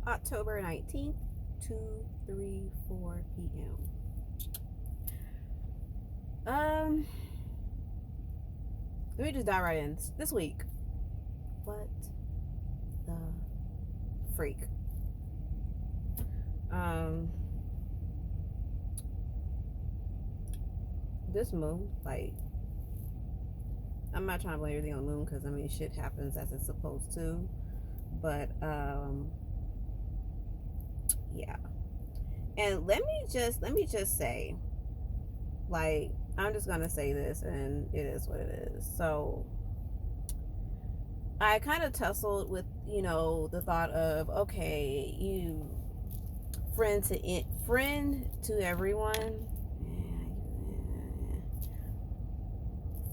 October 19th, 2:34 p.m. Let me just dive right in. This week, what the freak? This moon, like, I'm not trying to blame everything on the moon because I mean shit happens as it's supposed to, but yeah. And let me just say, like, I'm just gonna say this, and it is what it is. So I kind of tussled with, the thought of, okay, you friend to everyone,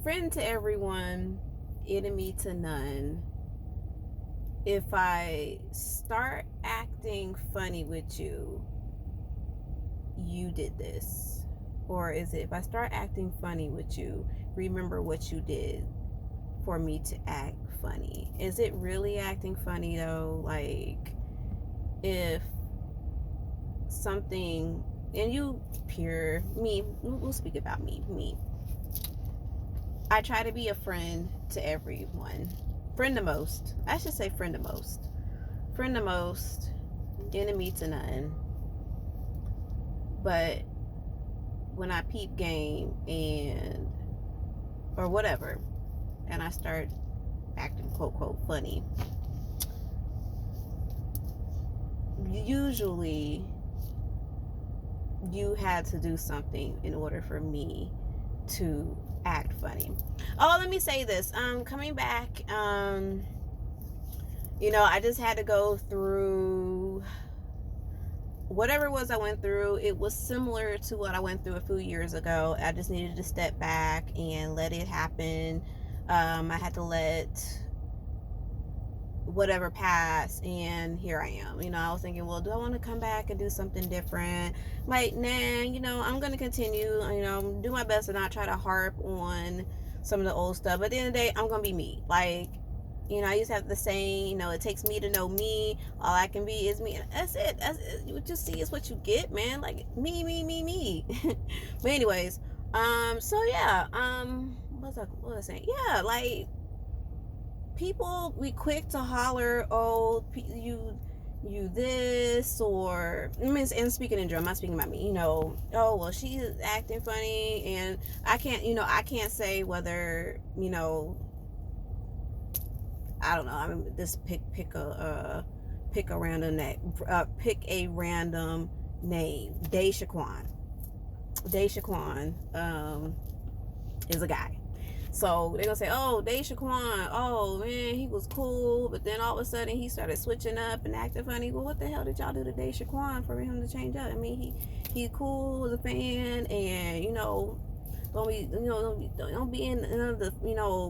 friend to everyone, enemy to none. If I start acting funny with you, you did this. Or is it, if I start acting funny with you, remember what you did for me to act funny? Is it really acting funny though? Like, if something, and you pure me, we'll speak about me. I try to be a friend to everyone. Friend to most. I should say friend to most. Friend to most, enemy to none. But when I peep game and or whatever, and I start acting quote quote funny, usually you had to do something in order for me to act funny. Oh, let me say this. Coming back, I just had to go through whatever it was I went through. It was similar to what I went through a few years ago. I just needed to step back and let it happen. I had to let whatever pass, and here I am. I was thinking, well, do I want to come back and do something different? Like, nah, I'm going to continue, do my best to not try to harp on some of the old stuff. But at the end of the day, I'm going to be me. Like, I used to have the saying, it takes me to know me. All I can be is me. That's it. What you see is what you get, man. Like, me. But anyways, so yeah, what was I saying? Yeah, like, people be quick to holler, oh, you this, or I mean, and speaking in general, I'm not speaking about me. Oh, well, she is acting funny, and I can't say whether I don't know. I mean, just pick a random name. Pick a random name. Dayshaquan. Dayshaquan is a guy. So they're gonna say, oh, Dayshaquan, oh man, he was cool, but then all of a sudden he started switching up and acting funny. Well, what the hell did y'all do to Dayshaquan for him to change up? I mean, he cool, was a fan, and don't be in none of the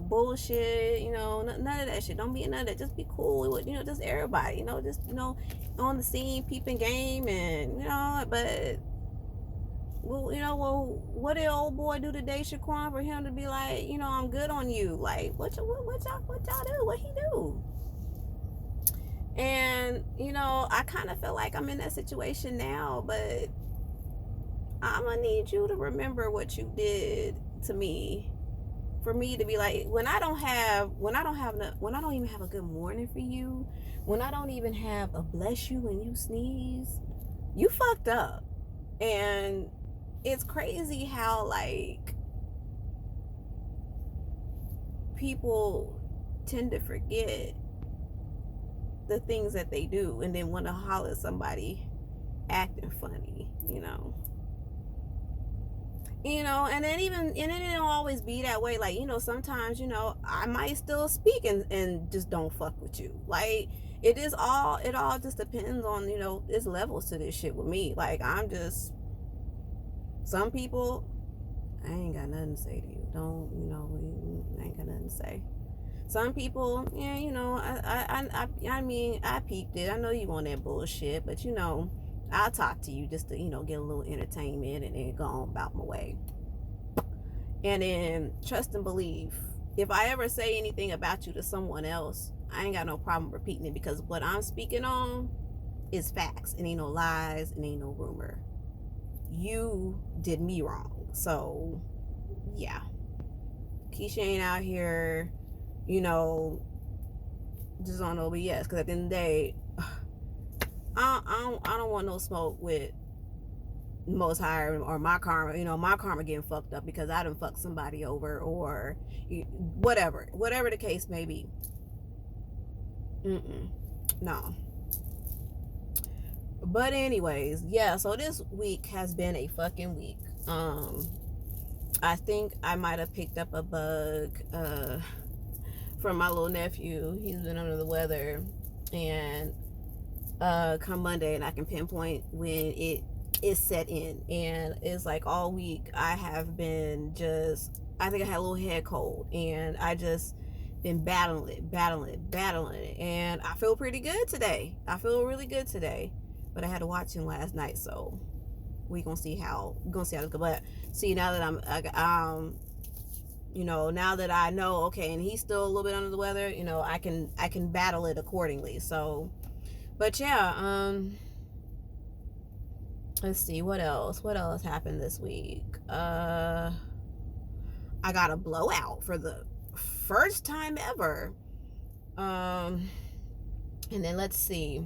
bullshit, none of that shit. Don't be in none of that. Just be cool with just everybody, just on the scene, peeping game, and but. Well, what did old boy do today, Shaquan, for him to be like, I'm good on you? Like, what y'all do? What he do? And I kind of feel like I'm in that situation now, but I'm gonna need you to remember what you did to me, for me to be like, when I don't even have a good morning for you, when I don't even have a bless you when you sneeze, you fucked up. And it's crazy how, like, people tend to forget the things that they do and then want to holler at somebody acting funny, and then and it don't always be that way. Like, sometimes, I might still speak and just don't fuck with you. Like, it all just depends on, there's levels to this shit with me. Like, I'm just, some people, I ain't got nothing to say to you. I ain't got nothing to say. Some people, yeah, I mean, I peeped it. I know you want that bullshit, but I'll talk to you just to, get a little entertainment and then go on about my way. And then trust and believe. If I ever say anything about you to someone else, I ain't got no problem repeating it, because what I'm speaking on It's facts. It ain't no lies. It ain't no rumor. You did me wrong. So, yeah. Keisha ain't out here, just on OBS. Because at the end of the day, I don't want no smoke with Most High or my karma. My karma getting fucked up because I done fucked somebody over or whatever the case may be. No. But anyways, yeah, so this week has been a fucking week. I think I might have picked up a bug from my little nephew. He's been under the weather, and come Monday, and I can pinpoint when it is set in. And it's like all week I have been I think I had a little head cold, and I just been battling it, and I feel pretty good today. I feel really good today, but I had to watch him last night, so we're gonna see how this goes. But see, now that now that I know, okay, and he's still a little bit under the weather, I can battle it accordingly. So, but yeah, let's see what else happened this week. I got a blowout for the first time ever. And then let's see.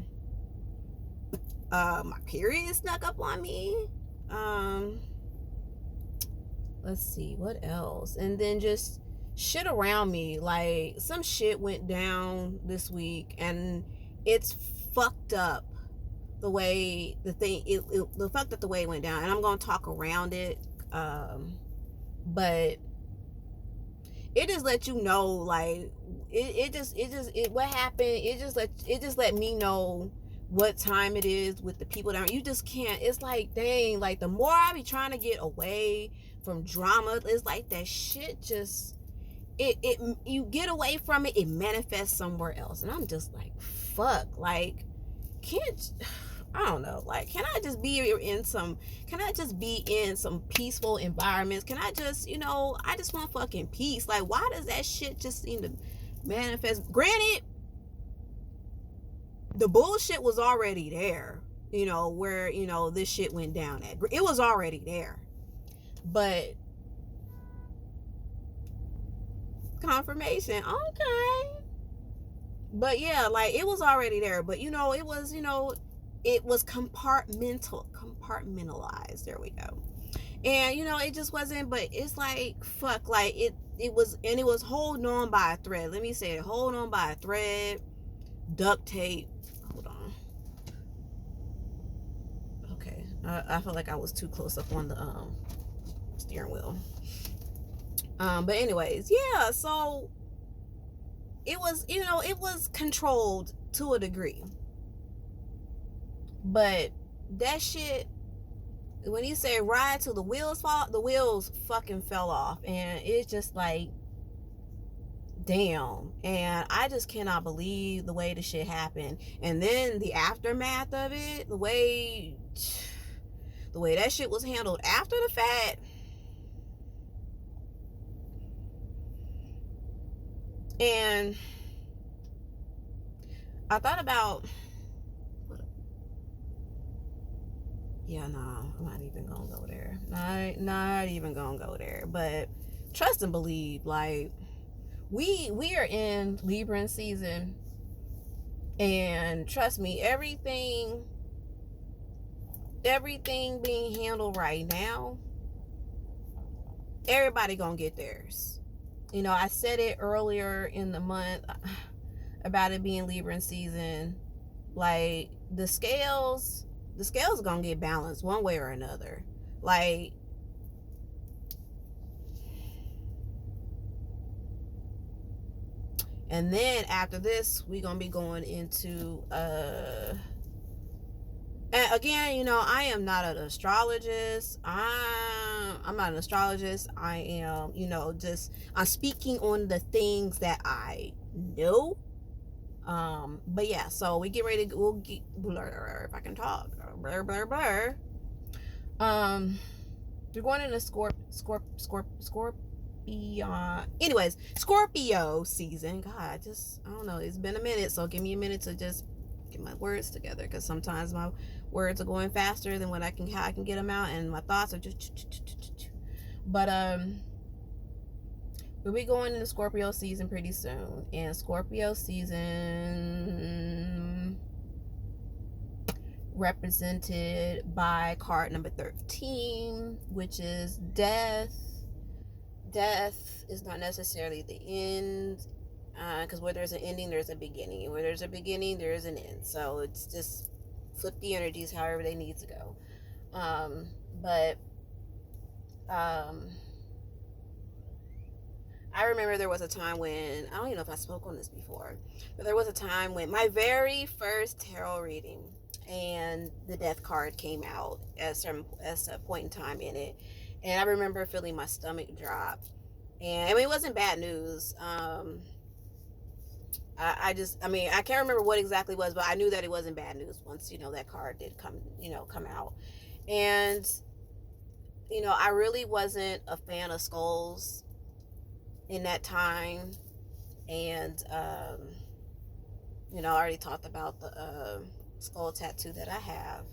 My period snuck up on me. Let's see what else. And then just shit around me. Like, some shit went down this week, and it's fucked up the way the fucked up the way it went down. And I'm gonna talk around it. But it just let you know, like, what happened. It just let me know what time it is with the people down. You just can't. It's like, dang, like, the more I be trying to get away from drama, it's like that shit just you get away from it, it manifests somewhere else. And I'm just like, fuck, like, I don't know, like, can I just be in some peaceful environments? Can I just, I just want fucking peace. Like, why does that shit just seem to manifest? Granted, the bullshit was already there, where, this shit went down at. It was already there. But confirmation, okay. But yeah, like, it was already there. But it was compartmentalized. There we go. And it just wasn't. But it's like, fuck, like, it was holding on by a thread. Let me say it, holding on by a thread. Duct tape. Hold on. Okay, I feel like I was too close up on the steering wheel. But anyways, yeah, so it was, it was controlled to a degree. But that shit, when you say ride till the wheels fall, the wheels fucking fell off. And it's just like, damn. And I just cannot believe the way the shit happened. And then the aftermath of it, the way that shit was handled after the fact. And I thought about, yeah, no, I'm not even gonna go there. Not even gonna go there. But trust and believe, like, we are in Libra season, and trust me, everything being handled right now, everybody gonna get theirs. I said it earlier in the month about it being Libra season. Like, the scales are gonna get balanced one way or another. Like, and then after this, we're gonna be going into and again, I am not an astrologist. I'm not an astrologist. I am, I'm speaking on the things that I know. But yeah, so we get ready to, we'll get, blur, if I can talk, blur. We're going into Scorpio season. God, I don't know. It's been a minute, so give me a minute to just get my words together, because sometimes my words are going faster than what I can get them out, and my thoughts are just. But we'll be going into Scorpio season pretty soon, and Scorpio season represented by card number 13, which is death. Death is not necessarily the end, because where there's an ending, there's a beginning. Where there's a beginning, there is an end. So it's just flip the energies however they need to go. But I remember there was a time when, I don't even know if I spoke on this before, but there was a time when my very first tarot reading and the death card came out at a point in time in it. And I remember feeling my stomach drop. And I mean, it wasn't bad news. I can't remember what exactly it was, but I knew that it wasn't bad news once, that card did come out. And, I really wasn't a fan of skulls in that time. And, I already talked about the skull tattoo that I have.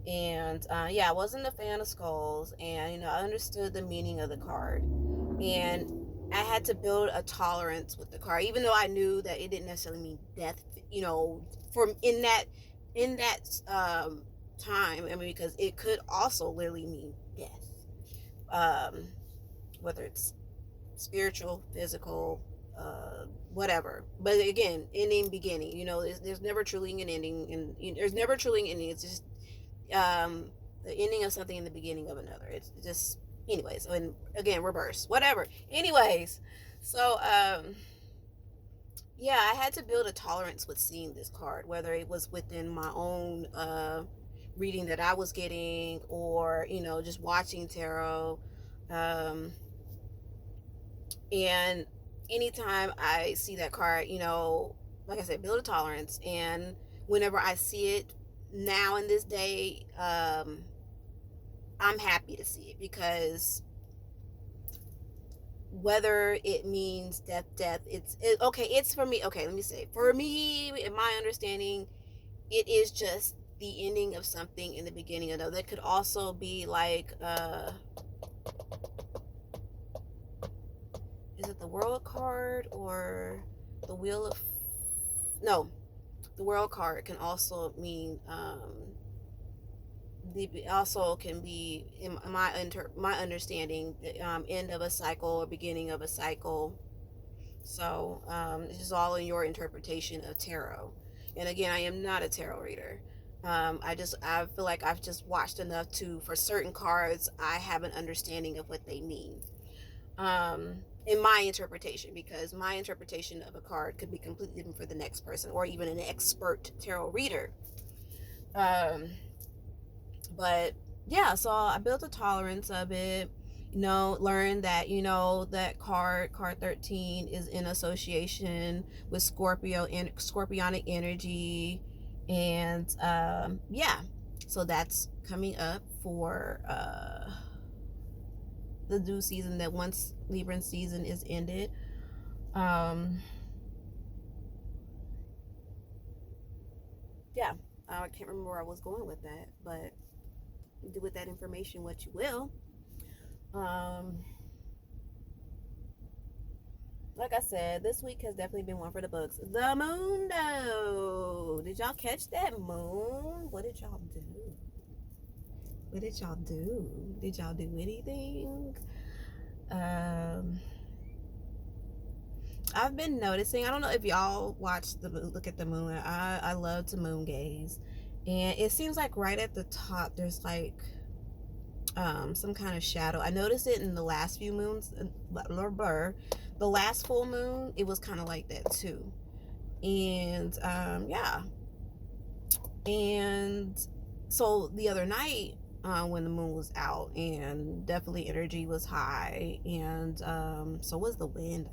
And I wasn't a fan of skulls, and I understood the meaning of the card, and I had to build a tolerance with the card, even though I knew that it didn't necessarily mean death, from in that time. I mean, because it could also literally mean death, whether it's spiritual, physical, whatever. But again, ending, beginning. There's never truly an ending, and there's never truly an ending. It's just the ending of something in the beginning of another. It's just, anyways, and again, reverse, whatever. Anyways, so I had to build a tolerance with seeing this card, whether it was within my own reading that I was getting, or just watching tarot. And anytime I see that card, like I said, build a tolerance. And whenever I see it now in this day, I'm happy to see it, because whether it means death, it's for me. Okay, let me say, for me, in my understanding, it is just the ending of something in the beginning of another. That could also be like, is it the World card or the Wheel of... No, the World card can also mean also can be, in my understanding, the end of a cycle or beginning of a cycle. So this is all in your interpretation of tarot. And again, I am not a tarot reader. I feel like I've just watched enough for certain cards, I have an understanding of what they mean. In my interpretation, because my interpretation of a card could be completely different for the next person, or even an expert tarot reader. But yeah, so I built a tolerance of it, learned that, that card 13 is in association with Scorpio and Scorpionic energy. And so that's coming up for the due season, that once Libran season is ended. I can't remember where I was going with that, but do with that information what you will. Like I said, this week has definitely been one for the books. The moon, though. Did y'all catch that moon? What did y'all do? Did y'all do anything? I've been noticing, I don't know if y'all watch look at the moon. I love to moon gaze. And it seems like right at the top, there's like some kind of shadow. I noticed it in the last few moons. The last full moon, it was kind of like that too. And and so the other night, when the moon was out, and definitely energy was high, and so was the wind.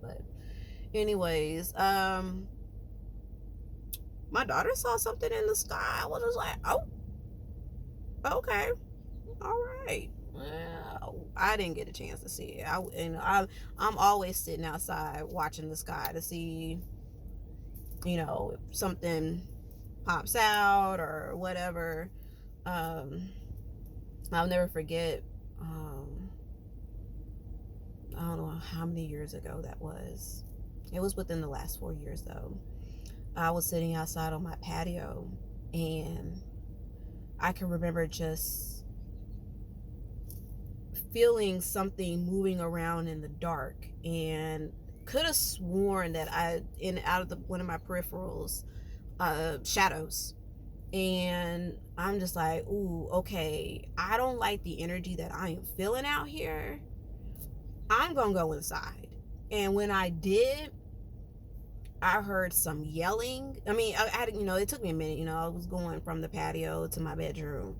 But anyways, my daughter saw something in the sky. I was just like, oh, okay, all right. Well, I didn't get a chance to see it. I'm always sitting outside watching the sky to see if something pops out or whatever. I'll never forget. I don't know how many years ago that was. It was within the last 4 years, though. I was sitting outside on my patio, and I can remember just feeling something moving around in the dark, and could have sworn that out of one of my peripherals, shadows. And I'm just like, ooh, okay, I don't like the energy that I am feeling out here. I'm gonna go inside. And when I did, I heard some yelling. I mean, I had, it took me a minute. I was going from the patio to my bedroom.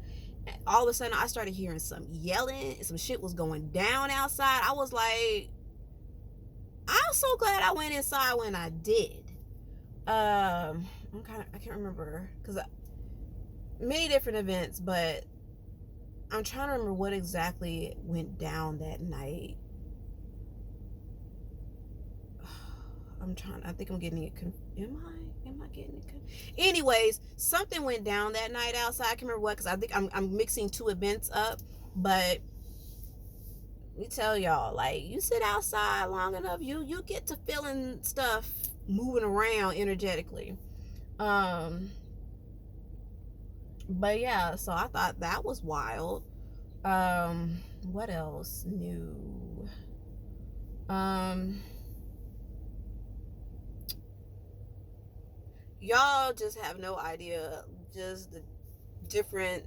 And all of a sudden, I started hearing some yelling. Some shit was going down outside. I was like, I'm so glad I went inside when I did. I can't remember, because many different events, but I'm trying to remember what exactly went down that night. I think I'm getting it. Am I getting it? Anyways, something went down that night outside. I can't remember what, because I think I'm mixing two events up. But let me tell y'all, like, you sit outside long enough, you get to feeling stuff moving around energetically. But yeah, so I thought that was wild. What else new? Y'all just have no idea, just the different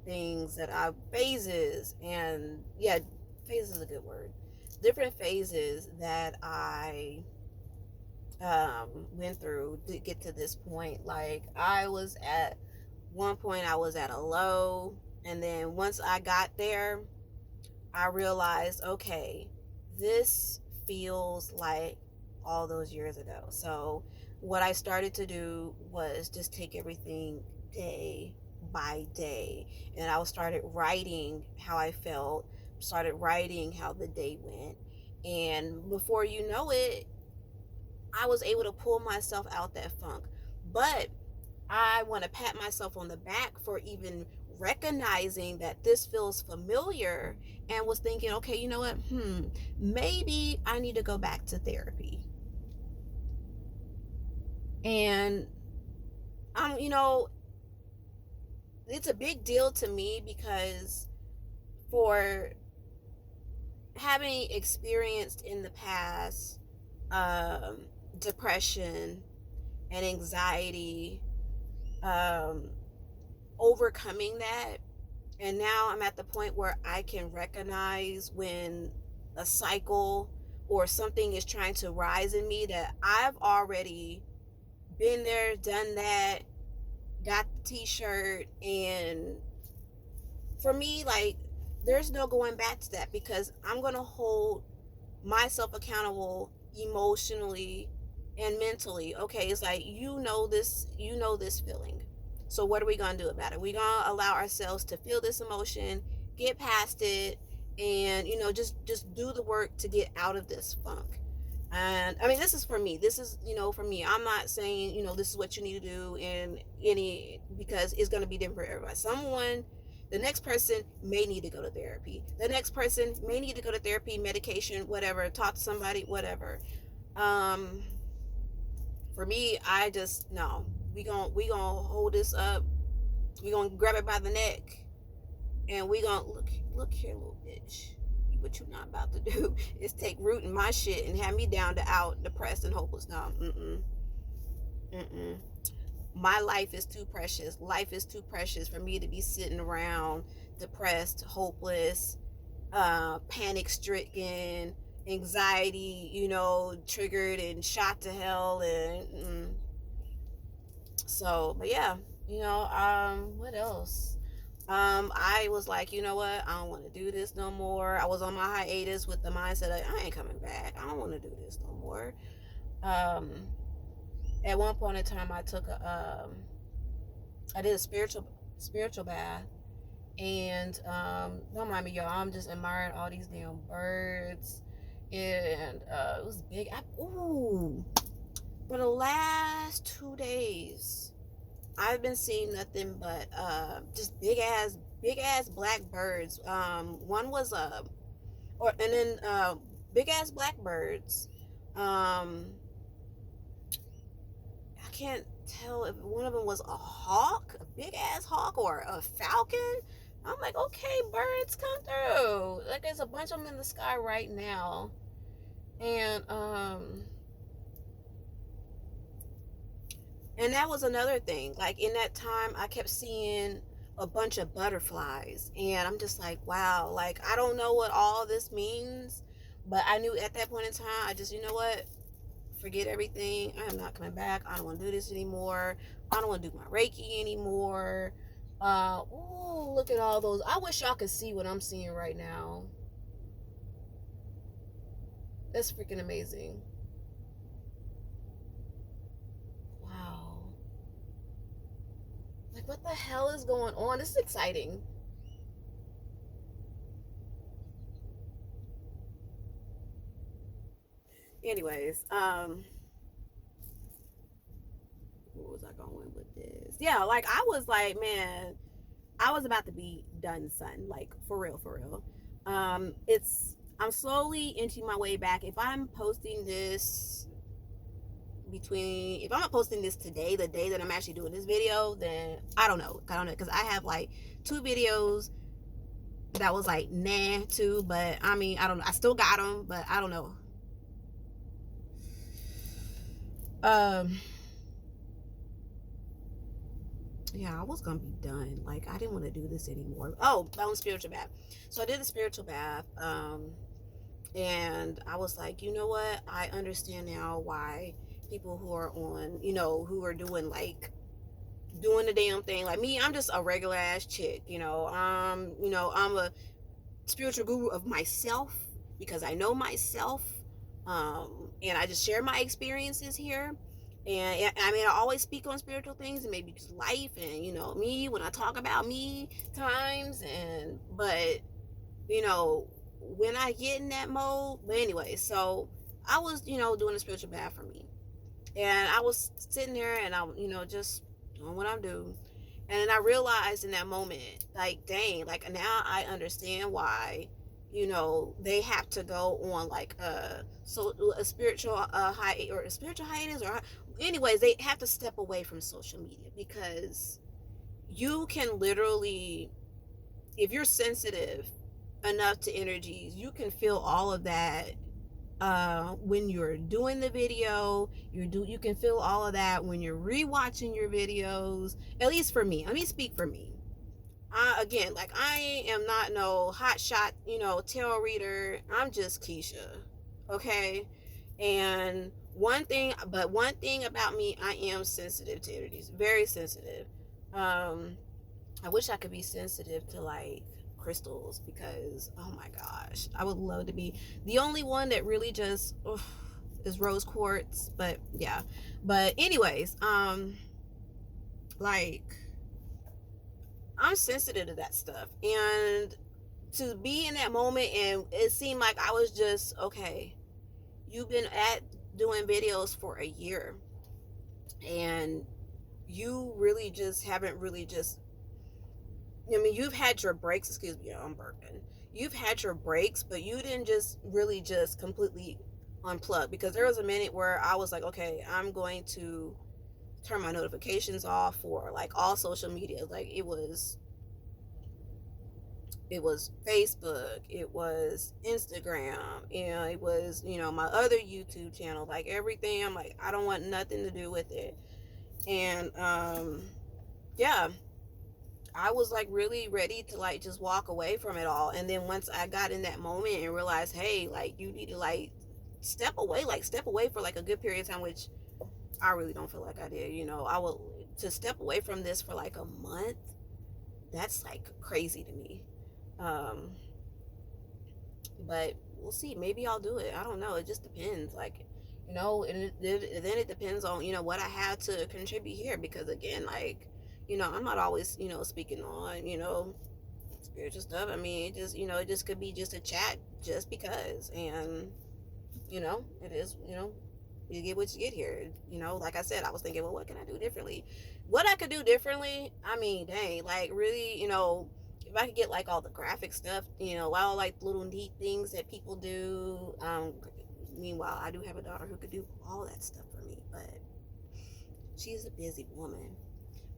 things that phases, and yeah, phases is a good word. Different phases that I went through to get to this point. Like, one point I was at a low, and then once I got there, I realized, okay, this feels like all those years ago. So what I started to do was just take everything day by day, and I started writing how I felt, started writing how the day went, and before you know it, I was able to pull myself out that funk. But I want to pat myself on the back for even recognizing that this feels familiar, and was thinking, okay, you know what? Maybe I need to go back to therapy. And it's a big deal to me, because for having experienced in the past depression and anxiety, overcoming that, and now I'm at the point where I can recognize when a cycle or something is trying to rise in me, that I've already been there, done that, got the t-shirt. And for me, like, there's no going back to that, because I'm going to hold myself accountable emotionally and mentally. Okay, it's like, this feeling. So what are we going to do about it? We're going to allow ourselves to feel this emotion, get past it, and, just do the work to get out of this funk. And I mean, this is for me. This is, for me. I'm not saying, this is what you need to do because it's going to be different for everybody. The next person may need to go to therapy. The next person may need to go to therapy, medication, whatever, talk to somebody, whatever. For me, I just, no. We gonna hold this up. We gonna grab it by the neck, and we gonna look here, little bitch. What you not about to do is take root in my shit and have me down to out, depressed and hopeless. No, my life is too precious. Life is too precious for me to be sitting around depressed, hopeless, panic stricken, anxiety, triggered and shot to hell. And so, but yeah, what else? I was like, you know what? I don't want to do this no more. I was on my hiatus with the mindset of, I ain't coming back. I don't want to do this no more. At one point in time, I did a spiritual bath, and don't mind me, y'all. I'm just admiring all these damn birds And it was big. For the last 2 days, I've been seeing nothing but just big ass black birds. One was big ass black birds. I can't tell if one of them was a hawk, a big ass hawk, or a falcon. I'm like, okay, birds, come through. Like, there's a bunch of them in the sky right now. And that was another thing. Like, in that time, I kept seeing a bunch of butterflies, and I'm just like, wow. Like, I don't know what all this means, but I knew at that point in time, I just, you know what, forget everything. I am not coming back. I don't want to do this anymore. I don't want to do my Reiki anymore. Look at all those. I wish y'all could see what I'm seeing right now. That's freaking amazing. Wow. Like, what the hell is going on? This is exciting. Anyways, what was I going with this? Yeah, like, I was like, man, I was about to be done, son. Like, for real, for real. I'm slowly inching my way back. If I'm posting this if I'm not posting this today, the day that I'm actually doing this video, then I don't know, because I have like 2 videos that was like nah too, but I mean, I don't know, I still got them, but I don't know. Yeah, I was gonna be done. Like, I didn't want to do this anymore. Oh, on spiritual bath. So I did the spiritual bath, and I was like, you know what, I understand now why people who are on, who are doing the damn thing. Like me, I'm just a regular ass chick, I'm a spiritual guru of myself because I know myself. And I just share my experiences here. And I mean, I always speak on spiritual things and maybe just life and, me when I talk about me times. But, when I get in that mode, but anyway, so I was, doing a spiritual bath for me. And I was sitting there and I, just doing what I'm doing. And then I realized in that moment, like, dang, like, now I understand why, they have to go on like a spiritual hiatus, or anyways, they have to step away from social media, because you can literally, if you're sensitive enough to energies, you can feel all of that when you're doing the video. You can feel all of that when you're rewatching your videos. At least for me, let me speak for me. Again, like, I am not no hot shot, tarot reader. I'm just Keisha, okay? And one thing about me, I am sensitive to energies, very sensitive. I wish I could be sensitive to like crystals, because oh my gosh, I would love to be. The only one that really just is rose quartz, but yeah. But anyways, like, I'm sensitive to that stuff, and to be in that moment, and it seemed like I was just, okay, you've been doing videos for a year, and you really just haven't really just, I mean, you've had your breaks. Excuse me, I'm burping. You've had your breaks, but you didn't just really just completely unplug, because there was a minute where I was like, okay, I'm going to turn my notifications off for like all social media. Like, it was Facebook, it was Instagram, and it was, my other YouTube channel, like everything. I'm like, I don't want nothing to do with it. And yeah, I was like really ready to like just walk away from it all. And then once I got in that moment and realized, hey, like, you need to like step away for like a good period of time, which I really don't feel like I did. I will to step away from this for like a month. That's like crazy to me. But we'll see. Maybe I'll do it. I don't know. It just depends. Like, and then it depends on, what I have to contribute here. Because again, like, I'm not always, speaking on, spiritual stuff. I mean, it just, it just could be just a chat just because. And it is, you get what you get here. Like I said, I was thinking, well, what can I do differently? What I could do differently, I mean, dang, like really, if I could get like all the graphic stuff, all like little neat things that people do. Meanwhile, I do have a daughter who could do all that stuff for me, but she's a busy woman.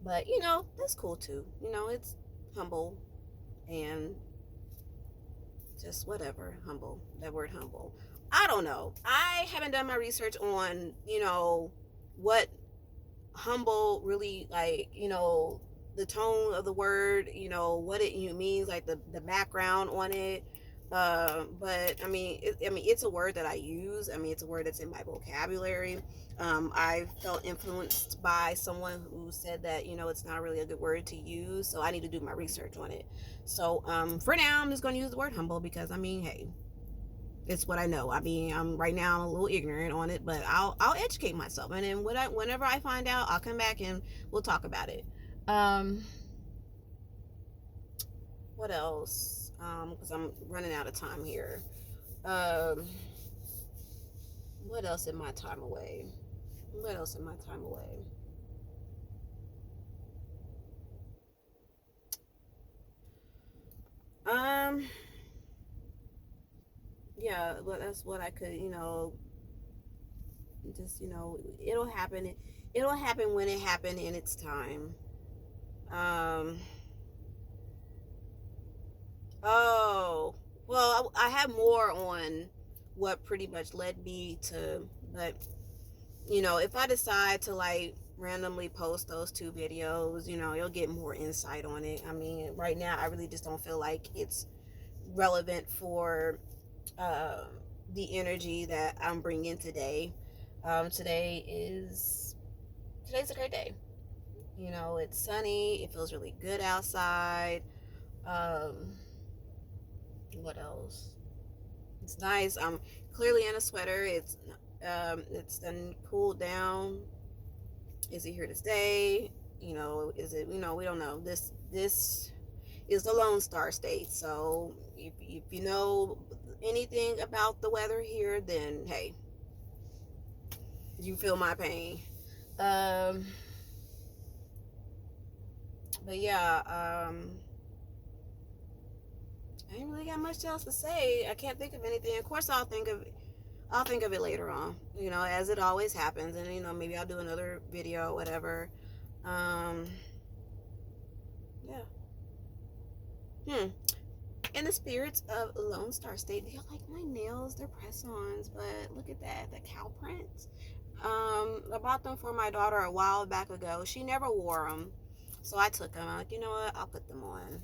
But that's cool too. It's humble and just whatever. Humble. That word humble. I don't know. I haven't done my research on, what humble really, like, the tone of the word, what it means, like the background on it. But I mean, it's a word that I use. I mean, it's a word that's in my vocabulary. I felt influenced by someone who said that, it's not really a good word to use. So I need to do my research on it. So for now, I'm just going to use the word humble because, I mean, hey, it's what I know. I mean, right now I'm a little ignorant on it, but I'll educate myself, and then whenever I find out, I'll come back and we'll talk about it. What else? Because I'm running out of time here. What else in my time away? What else in my time away? Yeah, but that's what I could, just, it'll happen. It'll happen when it happened in its time. Um, oh, well, I have more on what pretty much led me to, but, if I decide to like randomly post those two videos, you'll get more insight on it. I mean, right now, I really just don't feel like it's relevant for uh, the energy that I'm bringing today. Today's a great day. It's sunny. It feels really good outside. Um, what else? It's nice. I'm clearly in a sweater. It's done cooled down. Is it here to stay? Is it? We don't know. This is the Lone Star State. So if you know anything about the weather here, then hey, you feel my pain. But yeah, I ain't really got much else to say. I can't think of anything. Of course, I'll think of it later on. As it always happens, and maybe I'll do another video, whatever. Um, yeah. In the spirits of Lone Star State, do you like my nails? They're press-ons, but look at that, the cow prints. I bought them for my daughter a while back ago. She never wore them, so I took them. I'm like, you know what? I'll put them on.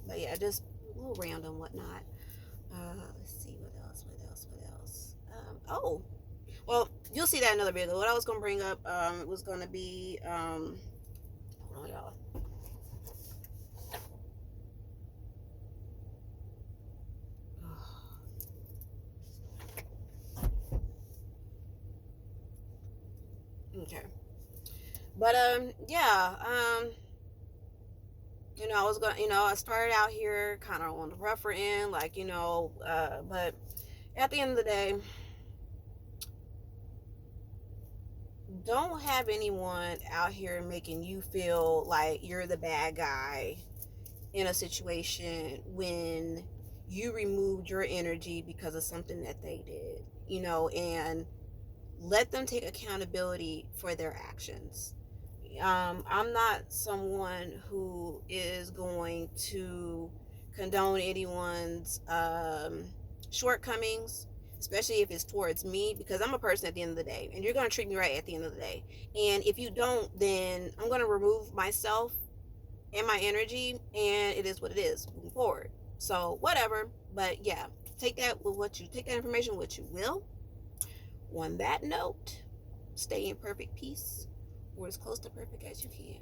But yeah, just a little random whatnot. Let's see what else. Oh, well, you'll see that in another video. What I was gonna bring up, was gonna be, hold on, y'all. Okay. But yeah, I was going, I started out here kind of on the rougher end, like, but at the end of the day, don't have anyone out here making you feel like you're the bad guy in a situation when you removed your energy because of something that they did, and let them take accountability for their actions. I'm not someone who is going to condone anyone's shortcomings, especially if it's towards me, because I'm a person at the end of the day, and you're going to treat me right at the end of the day. And if you don't, then I'm going to remove myself and my energy, and it is what it is moving forward. So whatever. But yeah, take that information with what you will. On that note, stay in perfect peace, or as close to perfect as you can.